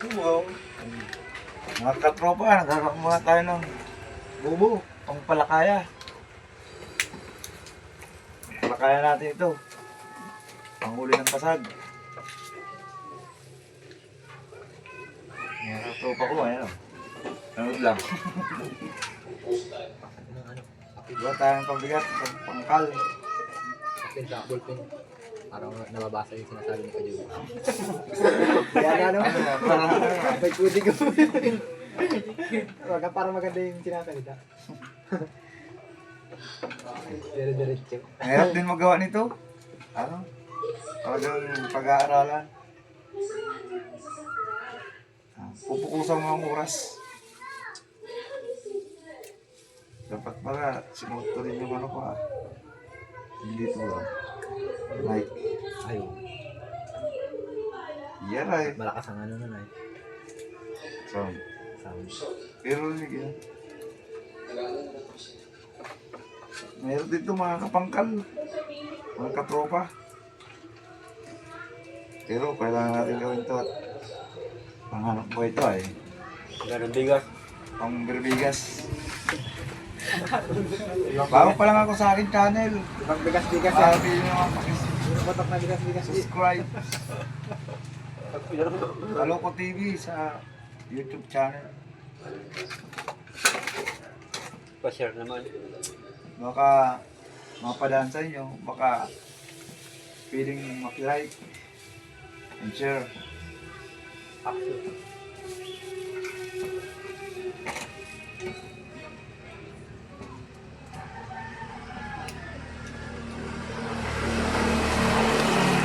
Wow. Mga katropa, nagkakaroon muna tayo ng bubo, pang palakaya. Palakaya natin ito. Panghuli ng pasag. Mga katropa ko, ayan o. Nanood lang. Diba tayong pagbigat, pangkal. Akin sa ballpen. Parang nababasa yung sinasabi ni Kajugo. Kaya ano? Parang Pagpudi ko. Wag para maganda yung sinasalita. Dire-diretso. mahirap din magawa nito. Ano? Talagang pag-aaralan. Pupukusan mo ang oras. Dapat pala, sinuot ko rin yung ano ko ah. Hindi ito lang. Like, Ayun. yan ay. Malakas ang ano nun ay. Sound. Sound. Pero hindi yan. Meron dito mga kapangkal. Mga katropa. Pero kailangan natin gawin ito at panghanap ko ito ay. Ganun bigas. Pang berbigas. Bago pa lang ako sa akin channel. Pag bigas-bigas yan. Sabi nyo nga Batak na bigas-bigas. subscribe. Aloko TV sa YouTube channel. Pa-share naman. Baka mapadaan sa inyo. Baka feeling makilike and share. Action.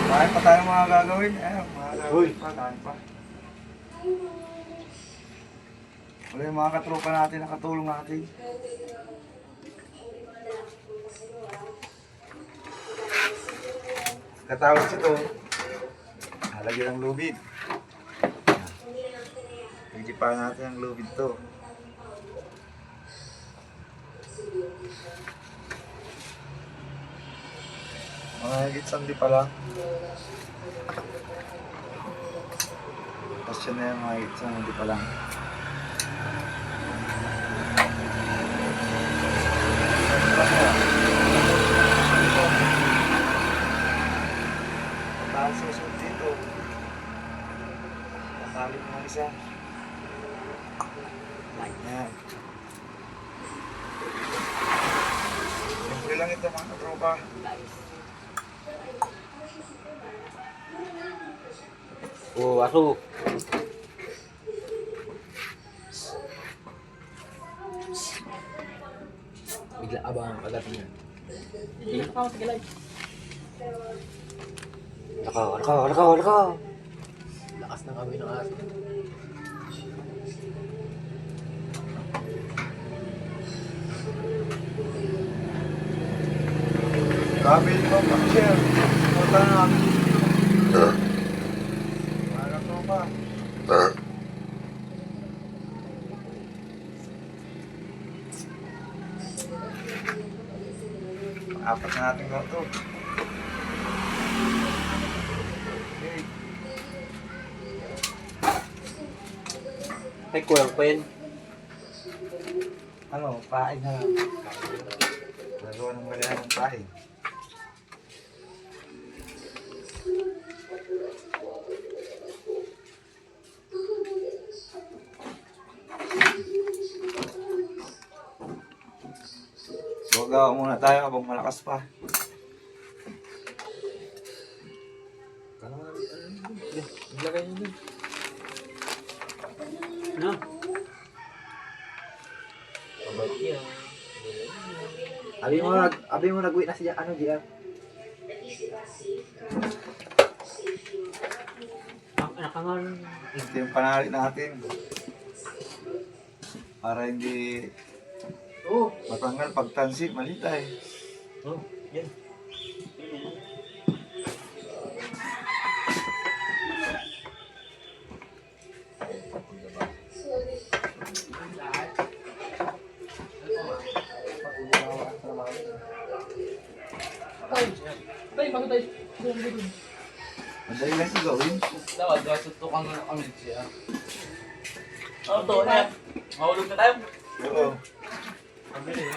Marami pa tayong mga gagawin. Mga gagawin pa. Dami pa. Wala yung mga katropa natin, nakatulong natin. Katapos ito, halagyan ng lubid. Igipan natin ang lubid to. Mga higit sandi pa lang. Tapos yun na yung mga higit sandi pa lang. Patahan susunod dito. Patalit mo isa. Yan. Siyempre lang ito mga katropa. Oh, aso. Bigla abang agad niya. Hindi ka ako tigilay. Nakaw. Lakas ng amoy ng aso. Sabi nyo pag-share. Punta na namin. Mga katropa. Apat na natin lang ito. Okay. Ay, kuwang pa yan. Ano, pain na lang. Nagawa ng mali ng pain. So, gawa muna tayo habang malakas pa. Ilagay nyo dun. Ano? Abay yan. Abi mo nag-uwi na siya, ano, GR? Nakangal. Ito yung panali natin. Para hindi matanggal pagtansi, malita eh. Oh, yan. Madali lang ito gawin. Dapat, tutok ang siya. Oh, to na. Mahulog na tayo. Oo. Ang bilis.